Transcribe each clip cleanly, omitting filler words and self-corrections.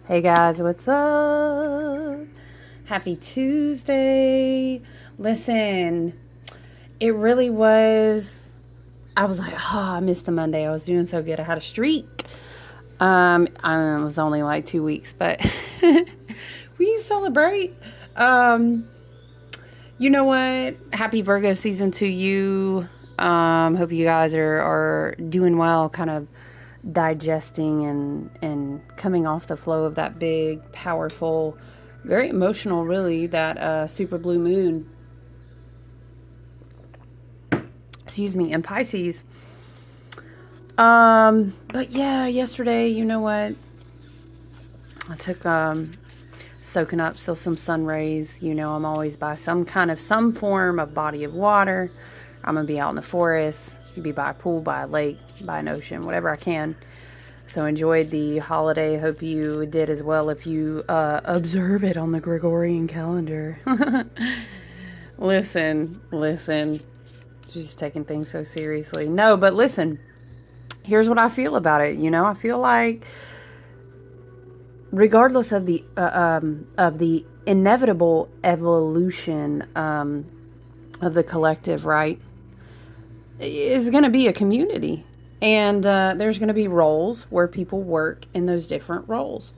Hey guys, what's up? Happy Tuesday. Listen, it really was. I was like, oh, I missed a Monday. I was doing so good. I had a streak. It was only like 2 weeks, but we celebrate. Um, you know what? Happy Virgo season to you. Hope you guys are doing well, kind of digesting and coming off the flow of that big, powerful, very emotional, really, that super blue moon. Excuse me, in Pisces. But yeah, yesterday, you know what? I took soaking up still some sun rays. You know, I'm always by some form of body of water. I'm gonna be out in the forest, be by a pool, by a lake, by an ocean, whatever I can. So enjoyed the holiday. Hope you did as well if you observe it on the Gregorian calendar. listen. She's taking things so seriously. No, but listen, here's what I feel about it. You know, I feel like regardless of the inevitable evolution of the collective, right, is going to be a community. And there's going to be roles where people work in those different roles.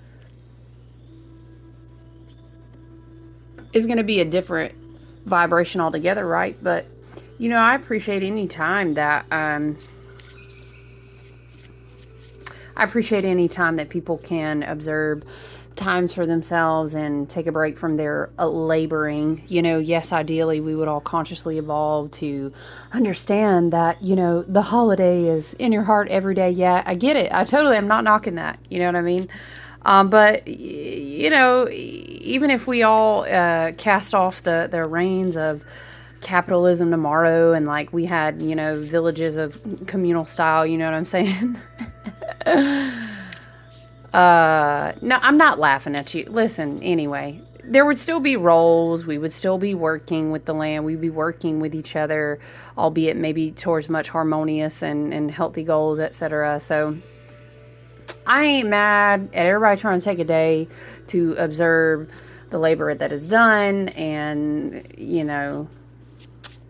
It's going to be a different vibration altogether, right? But, you know, I appreciate any time that people can observe times for themselves and take a break from their laboring. You know, yes, ideally we would all consciously evolve to understand that, you know, the holiday is in your heart every day. Yeah, I get it. I totally am not knocking that. You know what I mean? But, you know, even if we all cast off the reins of capitalism tomorrow and like we had, you know, villages of communal style, you know what I'm saying? No, I'm not laughing at you. Listen, anyway, there would still be roles. We would still be working with the land. We'd be working with each other, albeit maybe towards much harmonious and healthy goals, etc. So I ain't mad at everybody trying to take a day to observe the labor that is done and, you know,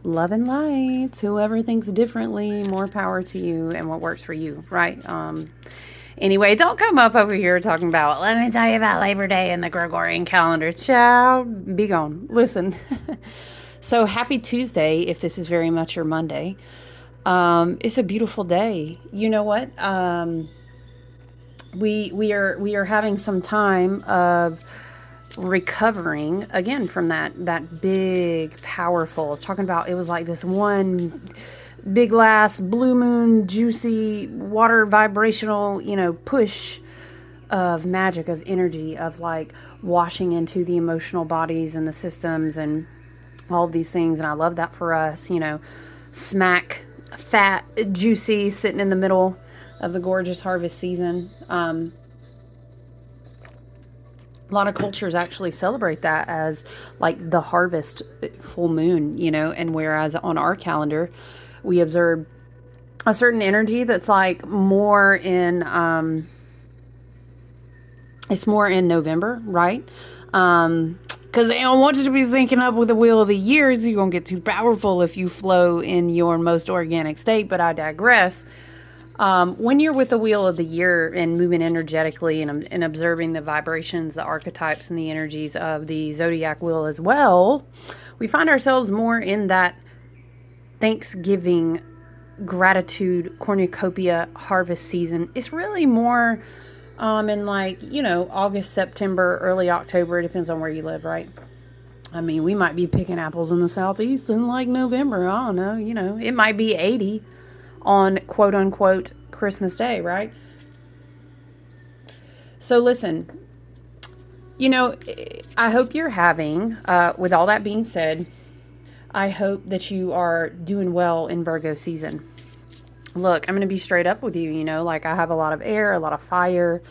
love and light. Whoever thinks differently, more power to you and what works for you, right? Anyway, don't come up over here talking about, let me tell you about Labor Day and the Gregorian calendar. Child, be gone. Listen. So happy Tuesday, if this is very much your Monday. It's a beautiful day. You know what? We are having some time of recovering again from that big, powerful. I was talking about, it was like this one big last blue moon, juicy water vibrational, you know, push of magic, of energy, of like washing into the emotional bodies and the systems and all of these things. And I love that for us, you know, smack fat, juicy, sitting in the middle of the gorgeous harvest season. A lot of cultures actually celebrate that as like the harvest full moon, you know, and whereas on our calendar, we observe a certain energy that's like more in, it's more in November, right? Because they don't want you to be syncing up with the wheel of the years. You're going to get too powerful if you flow in your most organic state, but I digress. When you're with the wheel of the year and moving energetically and observing the vibrations, the archetypes, and the energies of the zodiac wheel as well, we find ourselves more in that Thanksgiving, gratitude, cornucopia harvest season. It's really more in like, you know, August, September, early October. It depends on where you live, right? I mean, we might be picking apples in the southeast in like November. I don't know. You know, it might be 80 on quote unquote Christmas Day, right? So listen, you know, I hope you're having, with all that being said, I hope that you are doing well in Virgo season. Look, I'm going to be straight up with you, you know, like I have a lot of air, a lot of fire,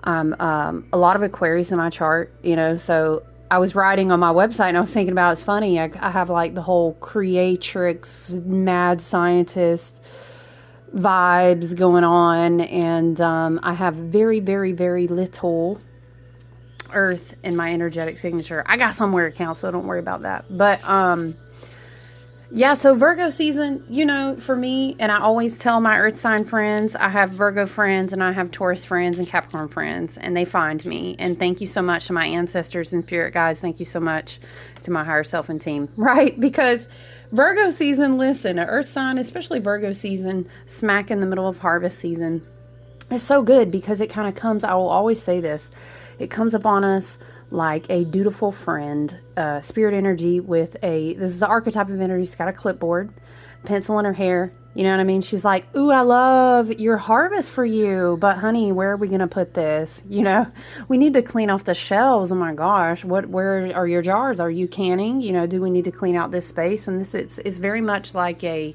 a lot of Aquarius in my chart, you know, so I was writing on my website and I was thinking about, it's funny, I have like the whole creatrix, mad scientist vibes going on, and I have very, very, very little Earth in my energetic signature. I got somewhere it counts, so don't worry about that. But yeah, so Virgo season, you know, for me, and I always tell my Earth sign friends, I have Virgo friends and I have Taurus friends and Capricorn friends, and they find me. And thank you so much to my ancestors and spirit guides. Thank you so much to my higher self and team, right? Because Virgo season, listen, an Earth sign, especially Virgo season, smack in the middle of harvest season, is so good because it kind of comes, I will always say this, it comes upon us like a dutiful friend, spirit energy with this is the archetype of energy. She's got a clipboard, pencil in her hair. You know what I mean? She's like, ooh, I love your harvest for you. But honey, where are we going to put this? You know, we need to clean off the shelves. Oh my gosh. Where are your jars? Are you canning? You know, do we need to clean out this space? And this is very much like a,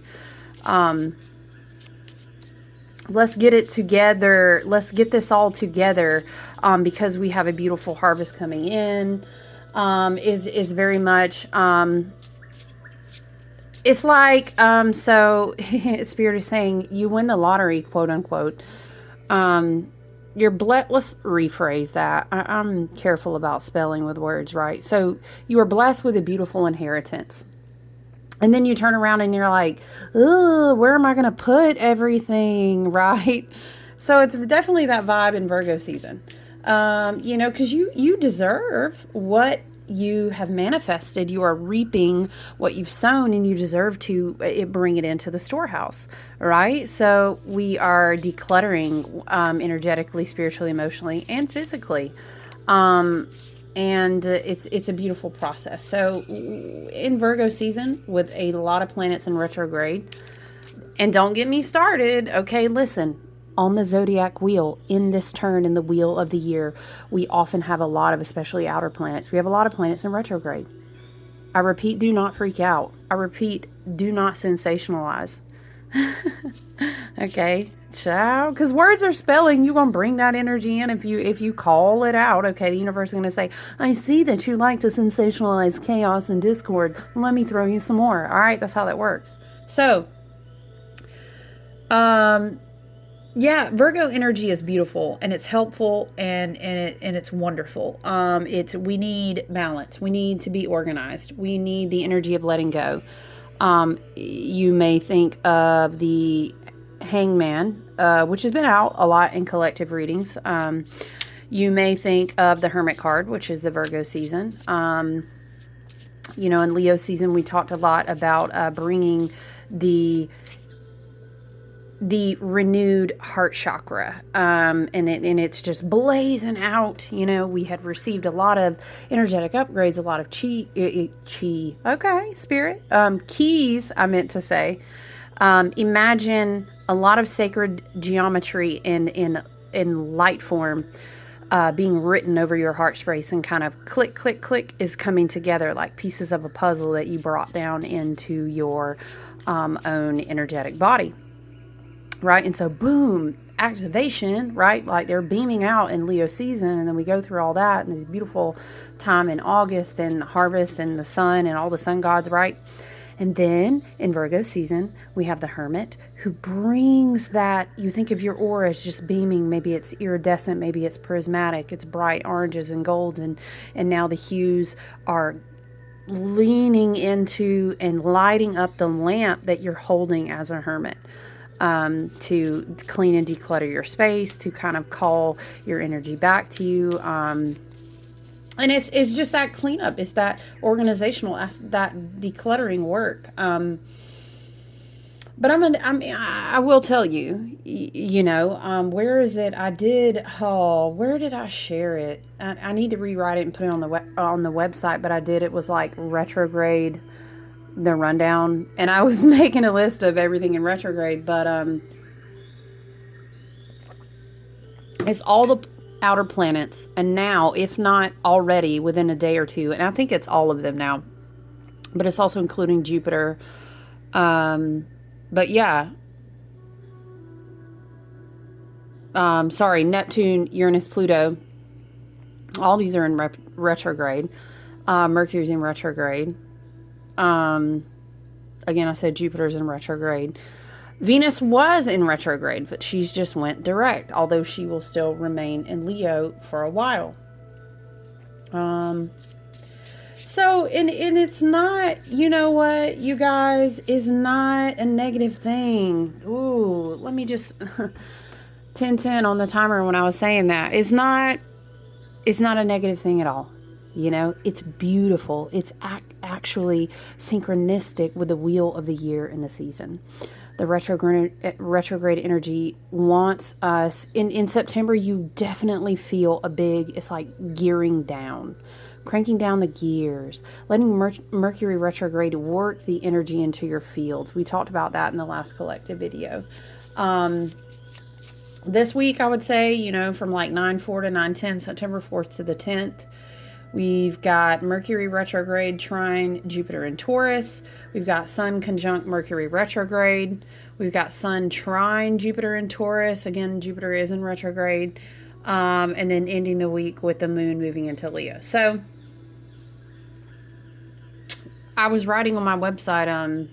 let's get it together. Let's get this all together because we have a beautiful harvest coming in. Is very much, it's like, so Spirit is saying you win the lottery, quote unquote. You're blessed. Let's rephrase that. I'm careful about spelling with words, right? So you are blessed with a beautiful inheritance. And then you turn around and you're like, oh, where am I going to put everything, right? So it's definitely that vibe in Virgo season. You know, because you deserve what you have manifested. You are reaping what you've sown, and you deserve to bring it into the storehouse, right? So we are decluttering energetically, spiritually, emotionally, and physically. And it's a beautiful process. So in Virgo season, with a lot of planets in retrograde, and don't get me started, okay, listen, on the zodiac wheel, in this turn in the wheel of the year, we often have a lot of, especially outer planets, we have a lot of planets in retrograde. I repeat, do not freak out. I repeat, do not sensationalize. Okay, child, because words are spelling. You're gonna bring that energy in if you call it out. Okay, the universe is gonna say, I see that you like to sensationalize chaos and discord. Let me throw you some more. All right, that's how that works. So yeah, Virgo energy is beautiful, and it's helpful, and it's wonderful. We need balance. We need to be organized. We need the energy of letting go. You may think of the Hangman, which has been out a lot in collective readings. You may think of the Hermit card, which is the Virgo season. You know, in Leo season, we talked a lot about bringing the renewed heart chakra, and it's just blazing out. You know, we had received a lot of energetic upgrades, a lot of keys, I meant to say. Imagine a lot of sacred geometry in light form being written over your heart space, and kind of click, click, click is coming together like pieces of a puzzle that you brought down into your own energetic body. Right? And so, boom, activation, right? Like they're beaming out in Leo season, and then we go through all that and this beautiful time in August and harvest and the sun and all the sun gods, right? And then in Virgo season, we have the Hermit, who brings that. You think of your aura as just beaming. Maybe it's iridescent, maybe it's prismatic, it's bright oranges and golds, and now the hues are leaning into and lighting up the lamp that you're holding as a hermit. To clean and declutter your space, to kind of call your energy back to you. And it's just that cleanup. It's that organizational, that decluttering work. But I will tell you, you know, where is it? Where did I share it? I need to rewrite it and put it on the website, but I did. It was like retrograde, the rundown, and I was making a list of everything in retrograde, but it's all the outer planets, and now, if not already within a day or two, and I think it's all of them now, but it's also including Jupiter, but yeah, sorry, Neptune, Uranus, Pluto, all these are in retrograde. Mercury's in retrograde. Again, I said Jupiter's in retrograde. Venus was in retrograde, but she's just went direct, although she will still remain in Leo for a while. Um, and it's not, you know what, you guys, is not a negative thing. Ooh, let me just 10-10 on the timer when I was saying that. It's not a negative thing at all. You know, it's beautiful. It's actually synchronistic with the wheel of the year and the season. The retrograde energy wants us in September. You definitely feel a big, it's like gearing down, cranking down the gears, letting Mercury retrograde work the energy into your fields. We talked about that in the last collective video. This week, I would say, you know, from like 9/4 to 9/10, September 4th to the 10th, we've got Mercury retrograde trine Jupiter in Taurus. We've got Sun conjunct Mercury retrograde. We've got Sun trine Jupiter in Taurus. Again, Jupiter is in retrograde. And then ending the week with the moon moving into Leo. So I was writing on my website,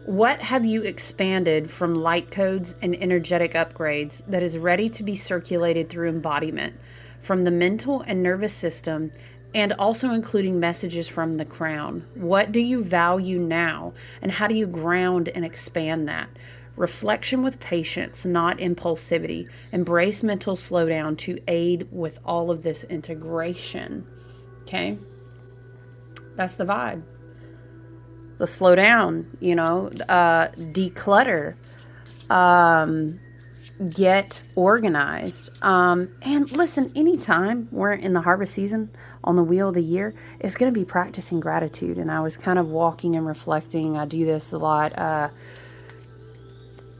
what have you expanded from light codes and energetic upgrades that is ready to be circulated through embodiment from the mental and nervous system, and also including messages from the crown? What do you value now, and how do you ground and expand that? Reflection with patience, not impulsivity. Embrace mental slowdown to aid with all of this integration. Okay? That's the vibe. The slow down, you know, declutter, get organized. And listen, anytime we're in the harvest season on the wheel of the year, it's going to be practicing gratitude. And I was kind of walking and reflecting. I do this a lot,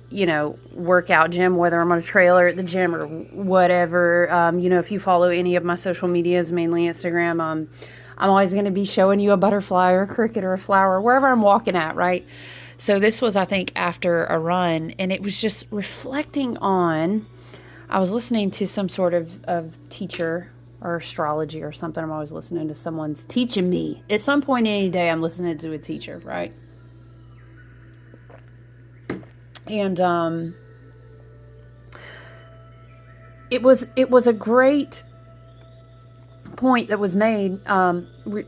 you know, workout gym, whether I'm on a trailer at the gym or whatever. You know, if you follow any of my social medias, mainly Instagram, I'm always going to be showing you a butterfly or a cricket or a flower, wherever I'm walking at, right? So this was, I think, after a run, and it was just reflecting on, I was listening to some sort of teacher or astrology or something. I'm always listening to someone's teaching me. At some point any day, I'm listening to a teacher, right? And it was a great point that was made.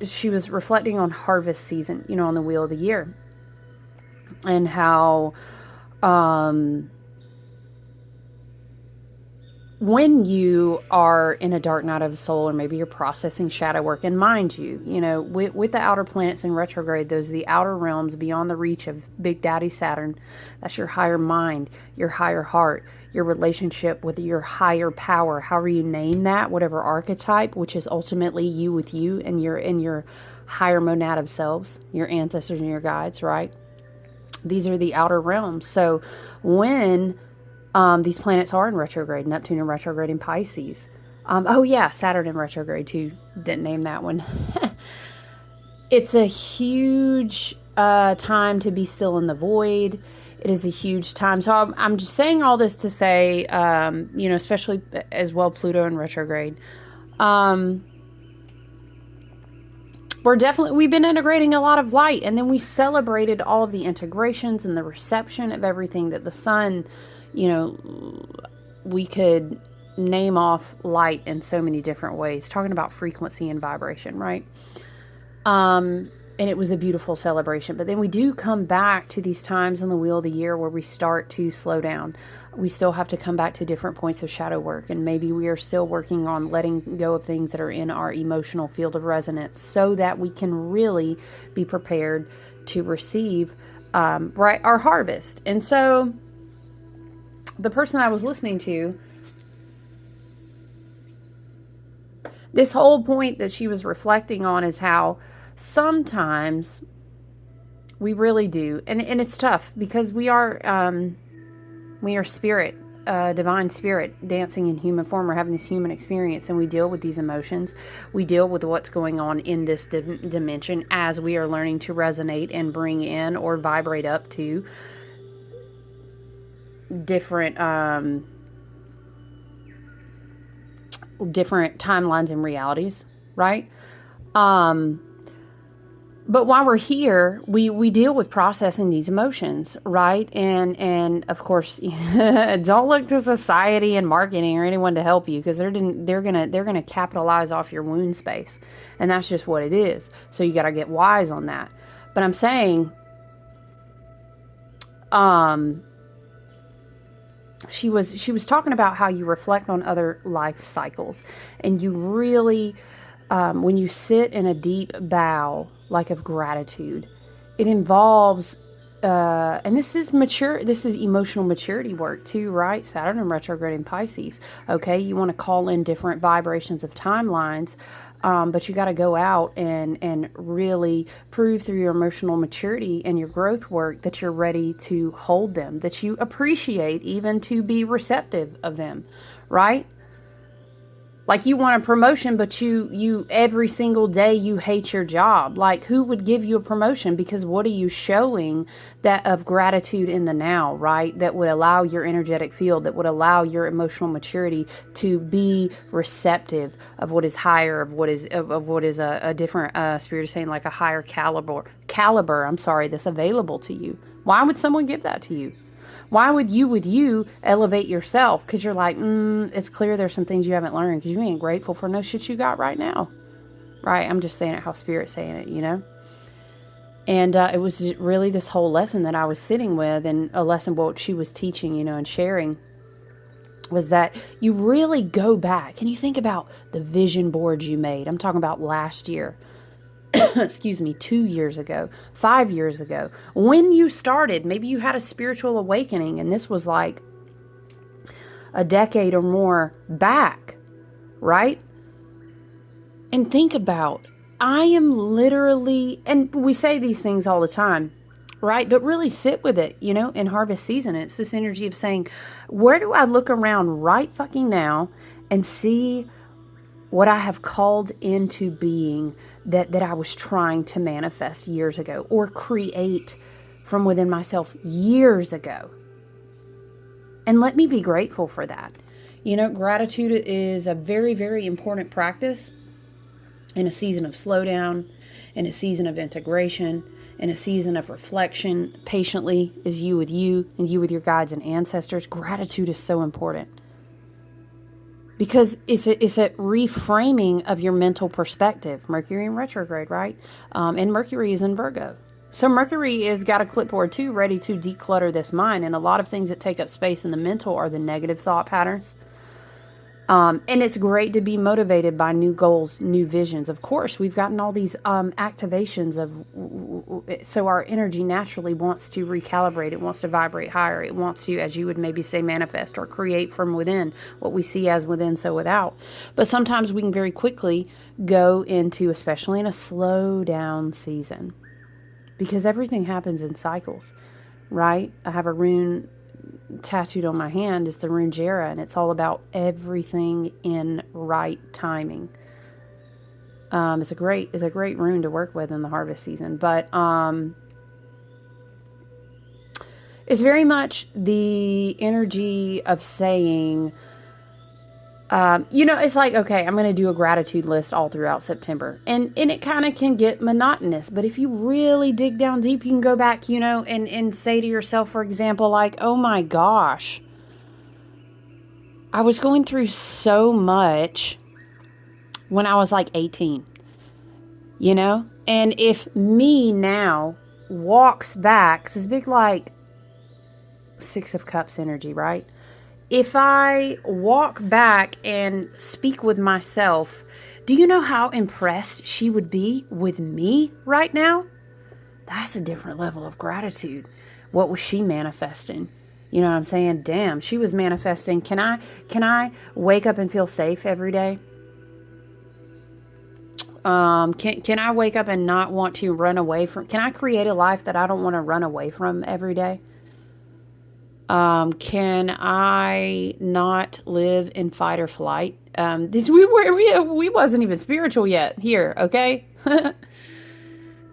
She was reflecting on harvest season, you know, on the wheel of the year, and how when you are in a dark night of the soul, or maybe you're processing shadow work, and mind you, you know, with the outer planets in retrograde, those are the outer realms beyond the reach of Big Daddy Saturn. That's your higher mind, your higher heart, your relationship with your higher power, however you name that, whatever archetype, which is ultimately you with you and your higher monad of selves, your ancestors and your guides, right? These are the outer realms. So when these planets are in retrograde, Neptune in retrograde in Pisces. Oh yeah, Saturn in retrograde too. Didn't name that one. It's a huge time to be still in the void. It is a huge time. So I'm just saying all this to say, you know, especially as well, Pluto in retrograde. We've been integrating a lot of light, and then we celebrated all of the integrations and the reception of everything that the sun, you know, we could name off light in so many different ways, talking about frequency and vibration, right? And it was a beautiful celebration. But then we do come back to these times on the wheel of the year where we start to slow down. We still have to come back to different points of shadow work. And maybe we are still working on letting go of things that are in our emotional field of resonance, so that we can really be prepared to receive right, our harvest. And so the person I was listening to, this whole point that she was reflecting on is how sometimes we really do, and it's tough because we are spirit, divine spirit, dancing in human form, or having this human experience, and we deal with these emotions. We deal with what's going on in this dimension as we are learning to resonate and bring in or vibrate up to different timelines and realities, right? But while we're here, we deal with processing these emotions, right? And of course, don't look to society and marketing or anyone to help you, because they're gonna capitalize off your wound space, and that's just what it is. So you got to get wise on that. But I'm saying, she was talking about how you reflect on other life cycles, and you really, when you sit in a deep bow, like of gratitude, it involves, and this is emotional maturity work too, right? Saturn in retrograde in Pisces. Okay, you want to call in different vibrations of timelines, but you got to go out and really prove through your emotional maturity and your growth work that you're ready to hold them, that you appreciate, even to be receptive of them, right? Like, you want a promotion, but you every single day you hate your job. Like, who would give you a promotion? Because what are you showing that of gratitude in the now, right? That would allow your energetic field, that would allow your emotional maturity to be receptive of what is higher, of what is a different, spirit is saying, like a higher caliber, I'm sorry, that's available to you. Why would someone give that to you? Why would you, with you, elevate yourself? Because you're like, it's clear there's some things you haven't learned, because you ain't grateful for no shit you got right now. Right? I'm just saying it how Spirit's saying it, you know? And it was really this whole lesson that I was sitting with, and a lesson what she was teaching, you know, and sharing, was that you really go back and you think about the vision boards you made. I'm talking about last year. Excuse me, 2 years ago, 5 years ago, when you started. Maybe you had a spiritual awakening, and this was like a decade or more back, right? And think about, I am literally, and we say these things all the time, right? But really sit with it, you know, in harvest season. It's this energy of saying, where do I look around right fucking now and see what I have called into being, that I was trying to manifest years ago, or create from within myself years ago? And let me be grateful for that. You know, gratitude is a very, very important practice in a season of slowdown, in a season of integration, in a season of reflection. Patiently is you with you, and you with your guides and ancestors. Gratitude is so important, because it's a reframing of your mental perspective. Mercury in retrograde, right? And Mercury is in Virgo. So Mercury has got a clipboard too, ready to declutter this mind. And a lot of things that take up space in the mental are the negative thought patterns. And it's great to be motivated by new goals, new visions. Of course, we've gotten all these activations of, so our energy naturally wants to recalibrate. It wants to vibrate higher. It wants to, as you would maybe say, manifest or create from within, what we see as within, so without. But sometimes we can very quickly go into, especially in a slow down season, because everything happens in cycles, right? I have a rune tattooed on my hand, is the rune Jera, and it's all about everything in right timing. It's a great rune to work with in the harvest season, but it's very much the energy of saying, you know, it's like, okay, I'm going to do a gratitude list all throughout September. And it kind of can get monotonous. But if you really dig down deep, you can go back, you know, and say to yourself, for example, like, oh my gosh, I was going through so much when I was like 18, you know? And if me now walks back, it's this big, like, Six of Cups energy, right? If I walk back and speak with myself, do you know how impressed she would be with me right now? That's a different level of gratitude. What was she manifesting? You know what I'm saying? Damn, she was manifesting. Can I wake up and feel safe every day? Can I wake up and not want to run away from? Can I create a life that I don't want to run away from every day? Can I not live in fight or flight? We wasn't even spiritual yet here, okay?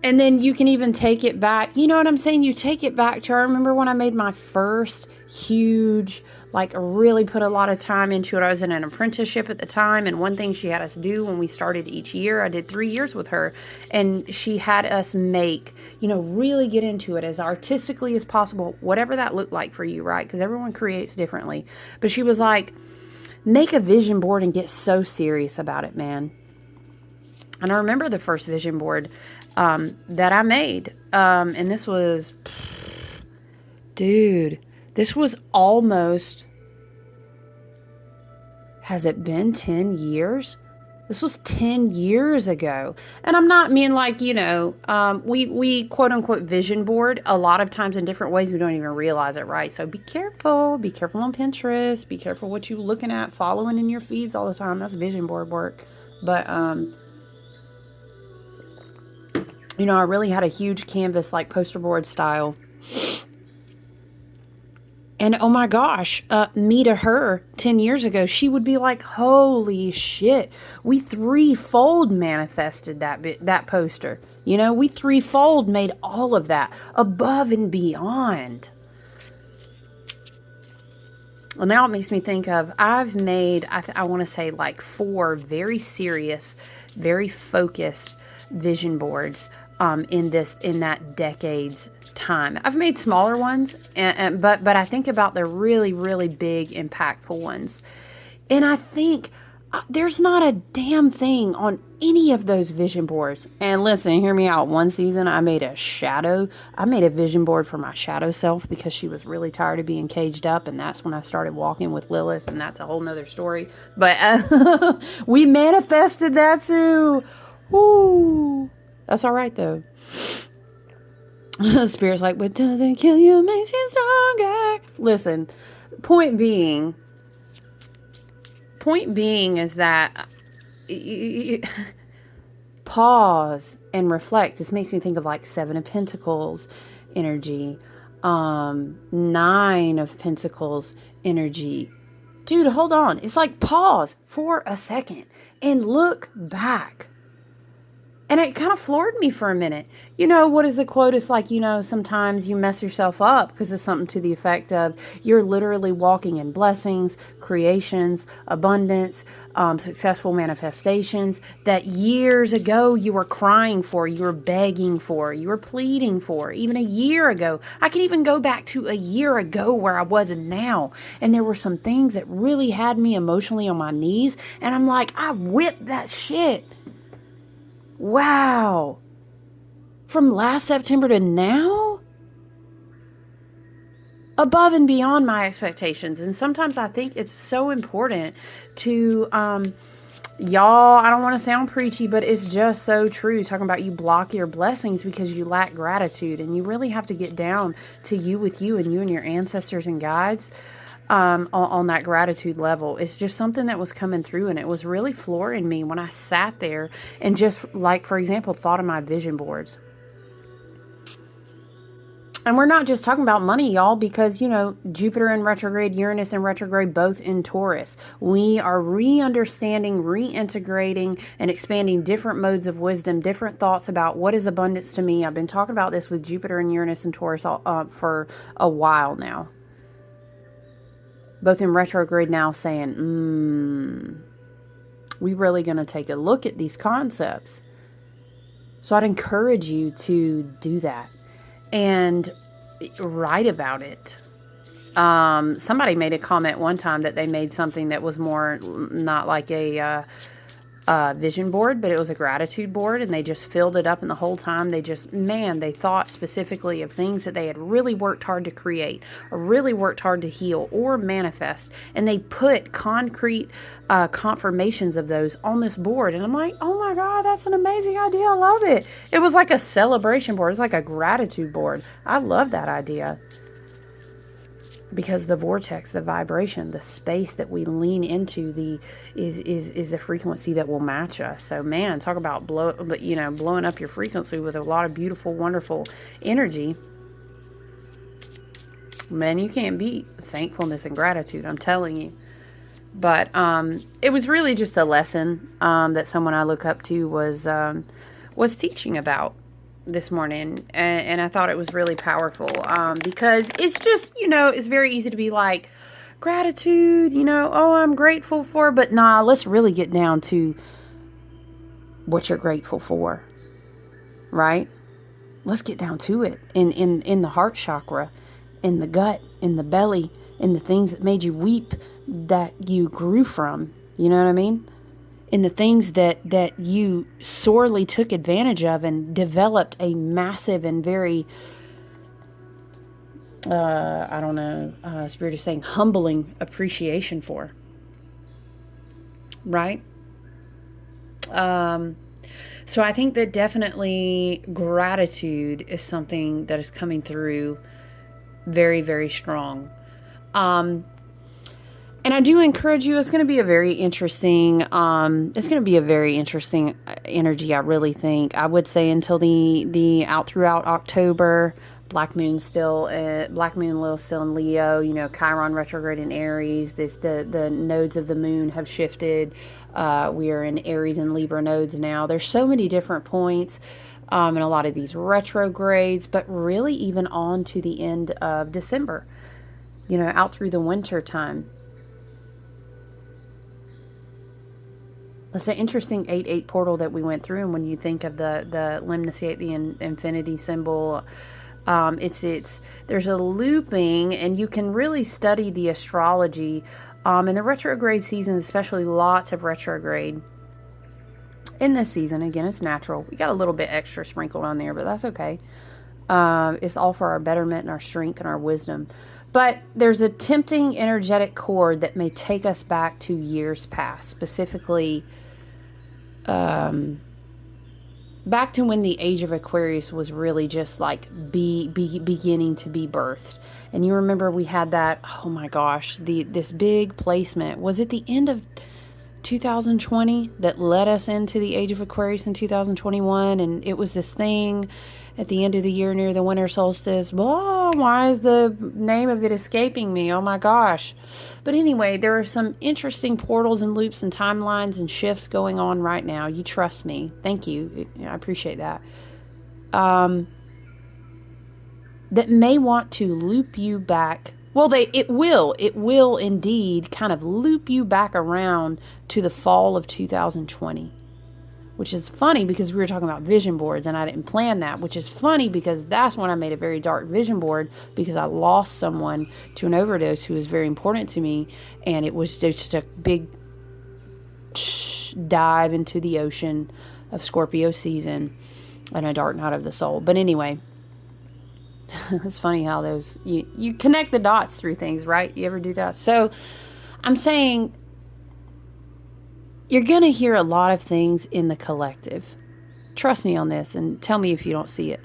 And then you can even take it back. You know what I'm saying? You take it back to, I remember when I made my first huge, like really put a lot of time into it. I was in an apprenticeship at the time, and one thing she had us do when we started each year, I did 3 years with her, and she had us make, really get into it as artistically as possible, whatever that looked like for you, right? Because everyone creates differently. But she was like, make a vision board and get so serious about it, man. And I remember the first vision board that I made. And this was, dude, this was almost, has it been 10 years? This was 10 years ago. And I'm not mean like, we quote unquote vision board a lot of times in different ways. We don't even realize it, right? So be careful. Be careful on Pinterest. Be careful what you're looking at, following in your feeds all the time. That's vision board work. But, I really had a huge canvas, like poster board style. And oh my gosh, me to her 10 years ago, she would be like, holy shit, we threefold manifested that poster. We threefold made all of that above and beyond. Well, now it makes me think of, I've made, I want to say like 4 very serious, very focused vision boards in that decade's time. I've made smaller ones, but I think about the really, really big, impactful ones. And I think there's not a damn thing on any of those vision boards. And listen, hear me out. One season I made a vision board for my shadow self because she was really tired of being caged up. And that's when I started walking with Lilith. And that's a whole nother story. But we manifested that too. Woo. That's all right, though. Spirit's like, what doesn't kill you makes you stronger. Listen, point being is that pause and reflect. This makes me think of like 7 of Pentacles energy, 9 of Pentacles energy. Dude, hold on. It's like pause for a second and look back. And it kind of floored me for a minute. What is the quote? It's like, sometimes you mess yourself up because of something to the effect of you're literally walking in blessings, creations, abundance, successful manifestations that years ago you were crying for, you were begging for, you were pleading for, even a year ago. I can even go back to a year ago where I was now. And there were some things that really had me emotionally on my knees. And I'm like, I whipped that shit. Wow. From last September to now? Above and beyond my expectations. And sometimes I think it's so important to, y'all, I don't want to sound preachy, but it's just so true. Talking about you block your blessings because you lack gratitude. And you really have to get down to you with you and your ancestors and guides. On that gratitude level. It's just something that was coming through, and it was really flooring me when I sat there and just, like, for example, thought of my vision boards. And we're not just talking about money, y'all, because, Jupiter in retrograde, Uranus in retrograde, both in Taurus. We are re-understanding, reintegrating, and expanding different modes of wisdom, different thoughts about what is abundance to me. I've been talking about this with Jupiter and Uranus and Taurus for a while now. Both in retrograde now saying, we really going to take a look at these concepts. So I'd encourage you to do that and write about it. Somebody made a comment one time that they made something that was more not like a vision board, but it was a gratitude board, and they just filled it up, and the whole time they thought specifically of things that they had really worked hard to create or really worked hard to heal or manifest, and they put concrete confirmations of those on this board. And I'm like, oh my God, that's an amazing idea. I love it. It was like a celebration board. It's like a gratitude board. I love that idea. Because the vortex, the vibration, the space that we lean into is the frequency that will match us. So man, talk about blowing up your frequency with a lot of beautiful, wonderful energy. Man, you can't beat thankfulness and gratitude, I'm telling you. But it was really just a lesson that someone I look up to was teaching about this morning, and I thought it was really powerful because it's just, it's very easy to be like, gratitude, oh, I'm grateful for, but nah, let's really get down to what you're grateful for, right? Let's get down to it in the heart chakra, in the gut, in the belly, in the things that made you weep, that you grew from. You know what I mean? In the things that you sorely took advantage of and developed a massive and very, I don't know, Spirit is saying humbling appreciation for. Right? So I think that definitely gratitude is something that is coming through very, very strong. And I do encourage you, it's going to be a very interesting, energy, I really think. I would say until the out throughout October. Black Moon Lil still in Leo, Chiron retrograde in Aries. The nodes of the moon have shifted. We are in Aries and Libra nodes now. There's so many different points in a lot of these retrogrades, but really even on to the end of December, out through the winter time. It's an interesting 8-8 portal that we went through, and when you think of the lemniscate, the infinity symbol, there's a looping, and you can really study the astrology in the retrograde season, especially lots of retrograde in this season. Again, it's natural. We got a little bit extra sprinkled on there, but that's okay. It's all for our betterment and our strength and our wisdom. But there's a tempting energetic cord that may take us back to years past, specifically back to when the age of Aquarius was really just like beginning to be birthed. And you remember we had that, oh my gosh, this big placement. Was it the end of 2020 that led us into the age of Aquarius in 2021? And it was this thing at the end of the year near the winter solstice. Oh, why is the name of it escaping me? Oh my gosh. But anyway, there are some interesting portals and loops and timelines and shifts going on right now. You trust me. Thank you. I appreciate that. That may want to loop you back. Well, it will indeed kind of loop you back around to the fall of 2020. Which is funny because we were talking about vision boards and I didn't plan that, which is funny because that's when I made a very dark vision board because I lost someone to an overdose who was very important to me. And it was just a big dive into the ocean of Scorpio season and a dark night of the soul. But anyway, it's funny how those, you connect the dots through things, right? You ever do that? So I'm saying, you're going to hear a lot of things in the collective. Trust me on this and tell me if you don't see it.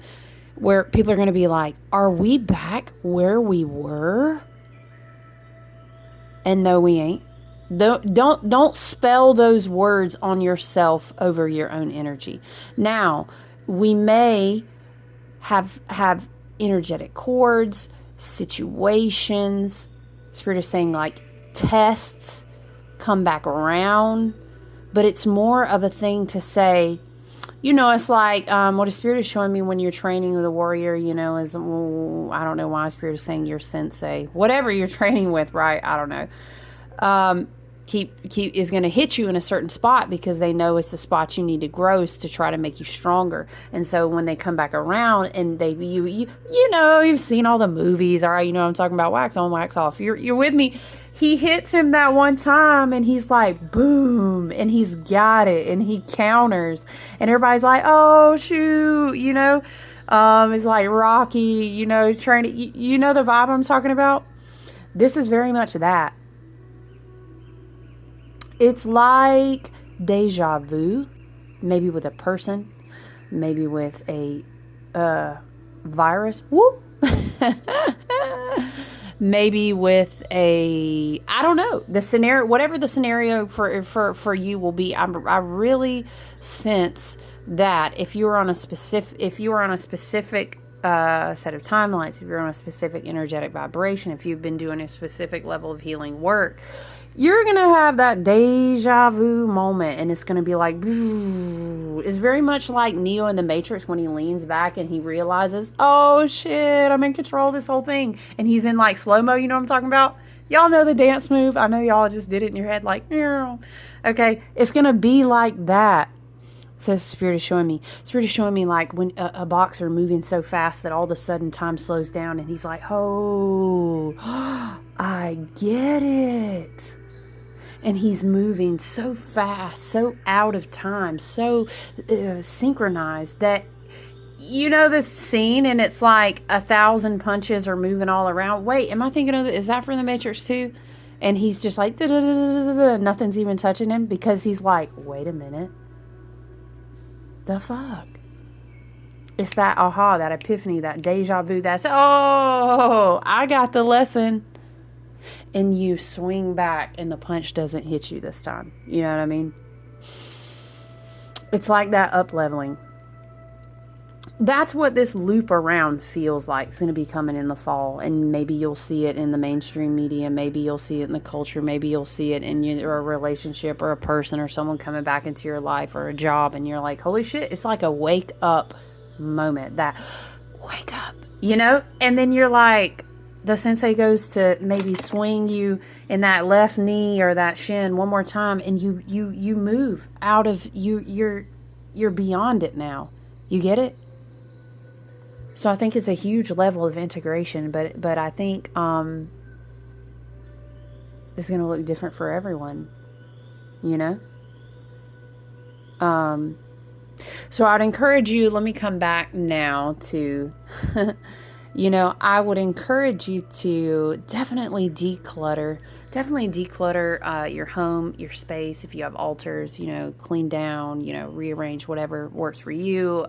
Where people are going to be like, are we back where we were? And no, we ain't. Don't spell those words on yourself over your own energy. Now, we may have energetic cords, situations, Spirit is saying like tests come back around. But it's more of a thing to say, it's like what a Spirit is showing me when you're training with a warrior, is, I don't know why Spirit is saying your sensei, whatever you're training with, right? I don't know. Is going to hit you in a certain spot because they know it's the spot you need to grow to try to make you stronger. And so when they come back around and you've seen all the movies, all right, you know what I'm talking about, wax on, wax off. You're with me. He hits him that one time and he's like, boom, and he's got it and he counters and everybody's like, oh, shoot, it's like Rocky, he's trying to, the vibe I'm talking about. This is very much that. It's like deja vu, maybe with a person, maybe with a virus. Whoop. Maybe with I don't know, the scenario, whatever the scenario for you will be. I really sense that if you were on a specific set of timelines, if you're on a specific energetic vibration, if you've been doing a specific level of healing work, you're going to have that deja vu moment and it's going to be like, it's very much like Neo in the Matrix when he leans back and he realizes, oh shit, I'm in control of this whole thing. And he's in like slow-mo, you know what I'm talking about? Y'all know the dance move. I know y'all just did it in your head like, meow. Okay, it's going to be like that. So Spirit is showing me. Spirit is showing me like when a boxer moving so fast that all of a sudden time slows down and he's like, oh, I get it. And he's moving so fast, so out of time, so synchronized that you know this scene and it's like 1,000 punches are moving all around. Wait, am I thinking of is that from the Matrix too? And he's just like, nothing's even touching him because he's like, wait a minute. The fuck? It's that aha, that epiphany, that deja vu, that's, oh, I got the lesson. And you swing back and the punch doesn't hit you this time. You know what I mean? It's like that up leveling. That's what this loop around feels like. It's going to be coming in the fall, and maybe you'll see it in the mainstream media. Maybe you'll see it in the culture. Maybe you'll see it in your a relationship or a person or someone coming back into your life or a job, and you're like, holy shit, it's like a wake up moment. That wake up, you know? And then you're like, the sensei goes to maybe swing you in that left knee or that shin one more time, and you move out of you're beyond it now. You get it? So I think it's a huge level of integration, but I think it's going to look different for everyone, you know? So I'd encourage you, let me come back now to, you know, I would encourage you to definitely declutter your home, your space. If you have altars, you know, clean down, you know, rearrange whatever works for you.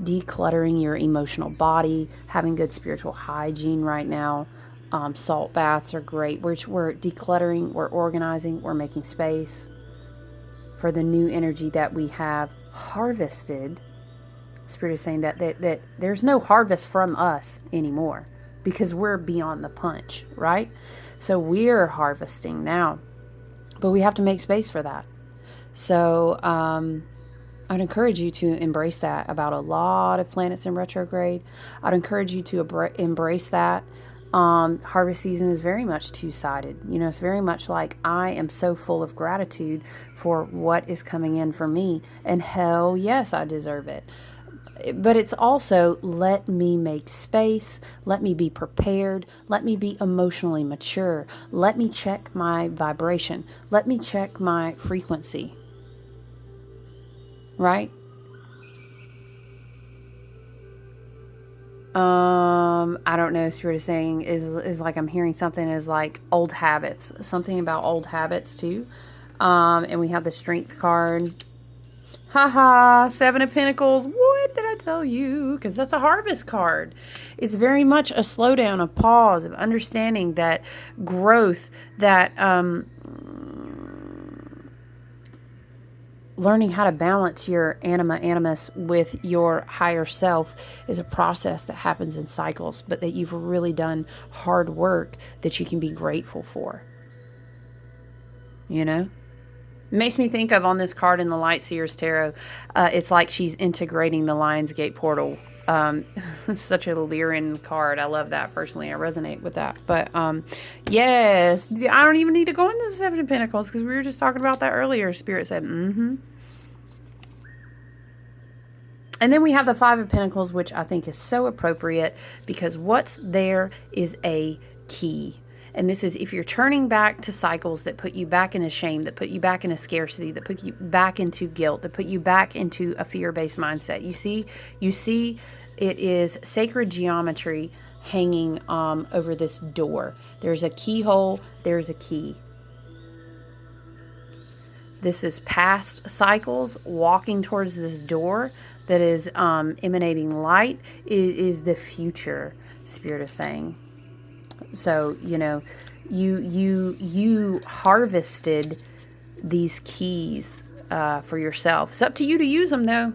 Decluttering your emotional body, having good spiritual hygiene right now. Salt baths are great. We're decluttering, we're organizing, we're making space for the new energy that we have harvested. Spirit is saying that there's no harvest from us anymore because we're beyond the punch, right? So we're harvesting now, but we have to make space for that. So I'd encourage you to embrace that about a lot of planets in retrograde. I'd encourage you to embrace that. Harvest season is very much two-sided. You know, it's very much like I am so full of gratitude for what is coming in for me. And hell yes, I deserve it. But it's also, let me make space. Let me be prepared. Let me be emotionally mature. Let me check my vibration. Let me check my frequency. Right? I don't know, Spirit is saying is like I'm hearing something is like old habits. Something about old habits too. And we have the Strength card. Haha, Seven of Pentacles. What did I tell you? Because that's a Harvest card. It's very much a slowdown, a pause, of understanding that growth, that learning how to balance your animus with your higher self is a process that happens in cycles, but that you've really done hard work that you can be grateful for. You know? It makes me think of on this card in the Light Seers Tarot, it's like she's integrating the Lionsgate portal. Such a Lyran card. I love that personally. I resonate with that. But yes, I don't even need to go into the Seven of Pentacles because we were just talking about that earlier. Spirit said, And then we have the Five of Pentacles, which I think is so appropriate because what's there is a key. And this is if you're turning back to cycles that put you back into shame, that put you back into scarcity, that put you back into guilt, that put you back into a fear-based mindset. You see it is sacred geometry hanging over this door. There's a keyhole, there's a key. This is past cycles walking towards this door that is emanating light is the future, Spirit is saying. So, you know, you harvested these keys for yourself. It's up to you to use them, though.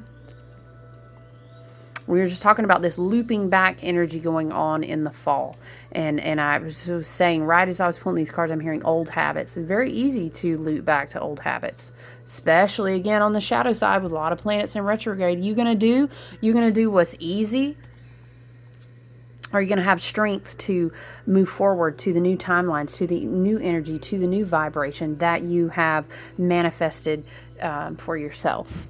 We were just talking about this looping back energy going on in the fall. And I was saying, right as I was pulling these cards, I'm hearing old habits. It's very easy to loop back to old habits, especially, again, on the shadow side with a lot of planets in retrograde. You're going to do what's easy. Are you going to have strength to move forward to the new timelines, to the new energy, to the new vibration that you have manifested for yourself?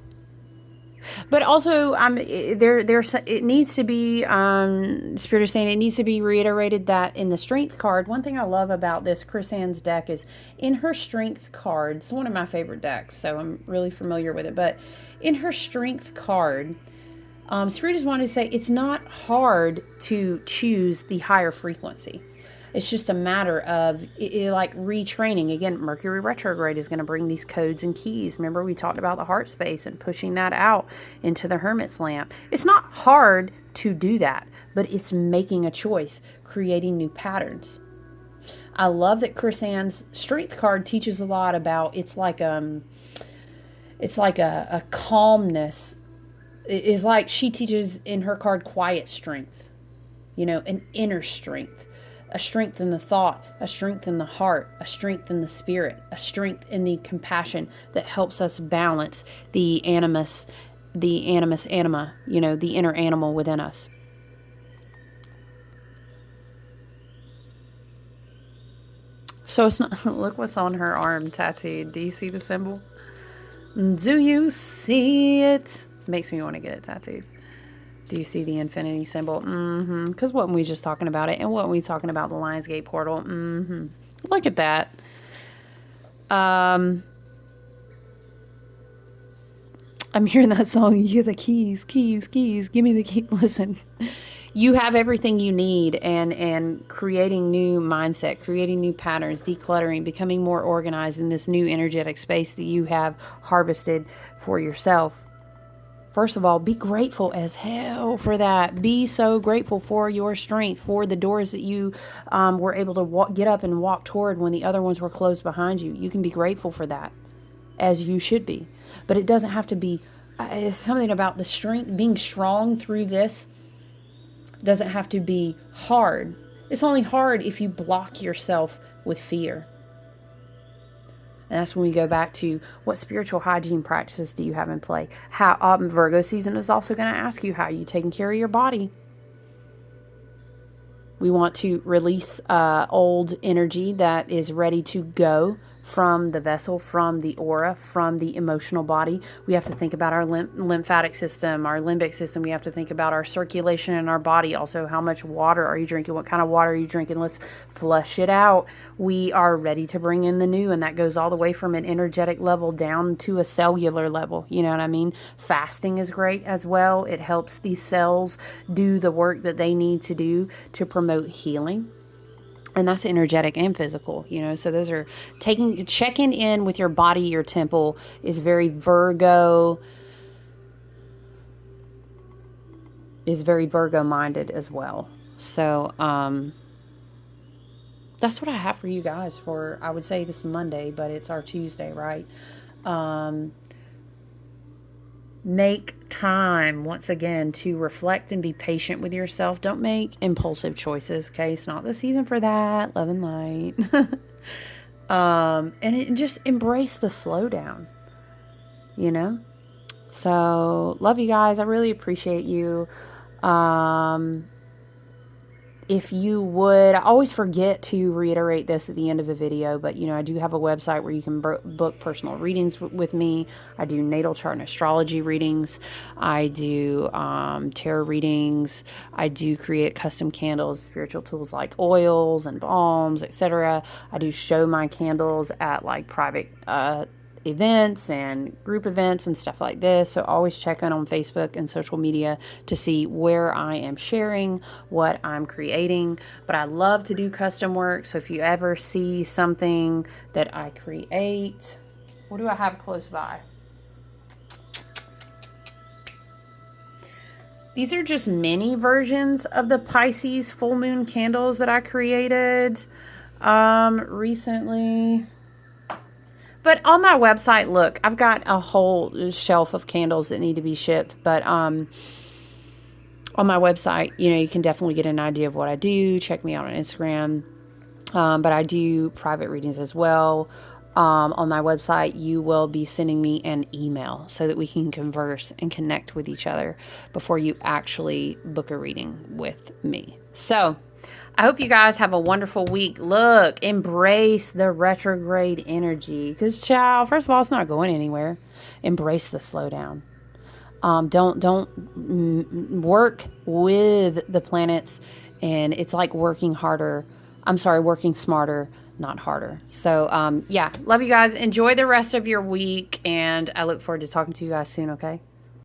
But also, it needs to be, Spirit is saying it needs to be reiterated that in the Strength card, one thing I love about this Chris Ann's deck is in her Strength card, it's one of my favorite decks, so I'm really familiar with it, but in her Strength card, Spirit is wanting to say it's not hard to choose the higher frequency. It's just a matter of like retraining. Again, Mercury retrograde is going to bring these codes and keys. Remember, we talked about the heart space and pushing that out into the Hermit's lamp. It's not hard to do that, but it's making a choice, creating new patterns. I love that Chris Ann's Strength card teaches a lot about it's like a calmness. Is like she teaches in her card quiet strength, an inner strength, a strength in the thought, a strength in the heart, a strength in the spirit, a strength in the compassion that helps us balance the anima, the inner animal within us. So it's not, look what's on her arm tattooed. Do you see the symbol? Do you see it? Makes me want to get it tattooed. Do you see the infinity symbol? Because what we just talking about it, and what we talking about the Lionsgate portal? Look at that. I'm hearing that song. You the keys. Give me the key. Listen, you have everything you need, and creating new mindset, creating new patterns, decluttering, becoming more organized in this new energetic space that you have harvested for yourself. First of all, be grateful as hell for that. Be so grateful for your strength, for the doors that you were able to get up and walk toward when the other ones were closed behind you. You can be grateful for that, as you should be. But it doesn't have to be, it's something about the strength, being strong through this doesn't have to be hard. It's only hard if you block yourself with fear. And that's when we go back to what spiritual hygiene practices do you have in play? How Virgo season is also going to ask you, how are you taking care of your body? We want to release old energy that is ready to go from the vessel, from the aura, from the emotional body. We have to think about our lymphatic system, our limbic system. We have to think about our circulation in our body. Also, how much water are you drinking? What kind of water are you drinking? Let's flush it out. We are ready to bring in the new, and that goes all the way from an energetic level down to a cellular level. You know what I mean? Fasting is great as well. It helps these cells do the work that they need to do to promote healing. And that's energetic and physical, so those are checking in with your body, your temple is very Virgo minded as well. So, that's what I have for you guys for, I would say this Monday, but it's our Tuesday, right? Make time, once again, to reflect and be patient with yourself. Don't make impulsive choices, okay? It's not the season for that. Love and light. And just embrace the slowdown, So, love you guys. I really appreciate you. If you would, I always forget to reiterate this at the end of a video, but I do have a website where you can book personal readings with me. I do natal chart and astrology readings. I do tarot readings. I do create custom candles, spiritual tools like oils and balms, etc. I do show my candles at like private events and group events and stuff like this. So always check in on Facebook and social media to see where I am sharing what I'm creating. But I love to do custom work. So if you ever see something that I create, what do I have close by? These are just mini versions of the Pisces full moon candles that I created recently. But on my website, look, I've got a whole shelf of candles that need to be shipped. But on my website, you can definitely get an idea of what I do. Check me out on Instagram. But I do private readings as well. On my website, you will be sending me an email so that we can converse and connect with each other before you actually book a reading with me. So, I hope you guys have a wonderful week. Look, embrace the retrograde energy. Because, child, first of all, it's not going anywhere. Embrace the slowdown. Don't work with the planets, and it's like working harder. I'm sorry, working smarter, not harder. So, yeah, love you guys. Enjoy the rest of your week, and I look forward to talking to you guys soon, okay?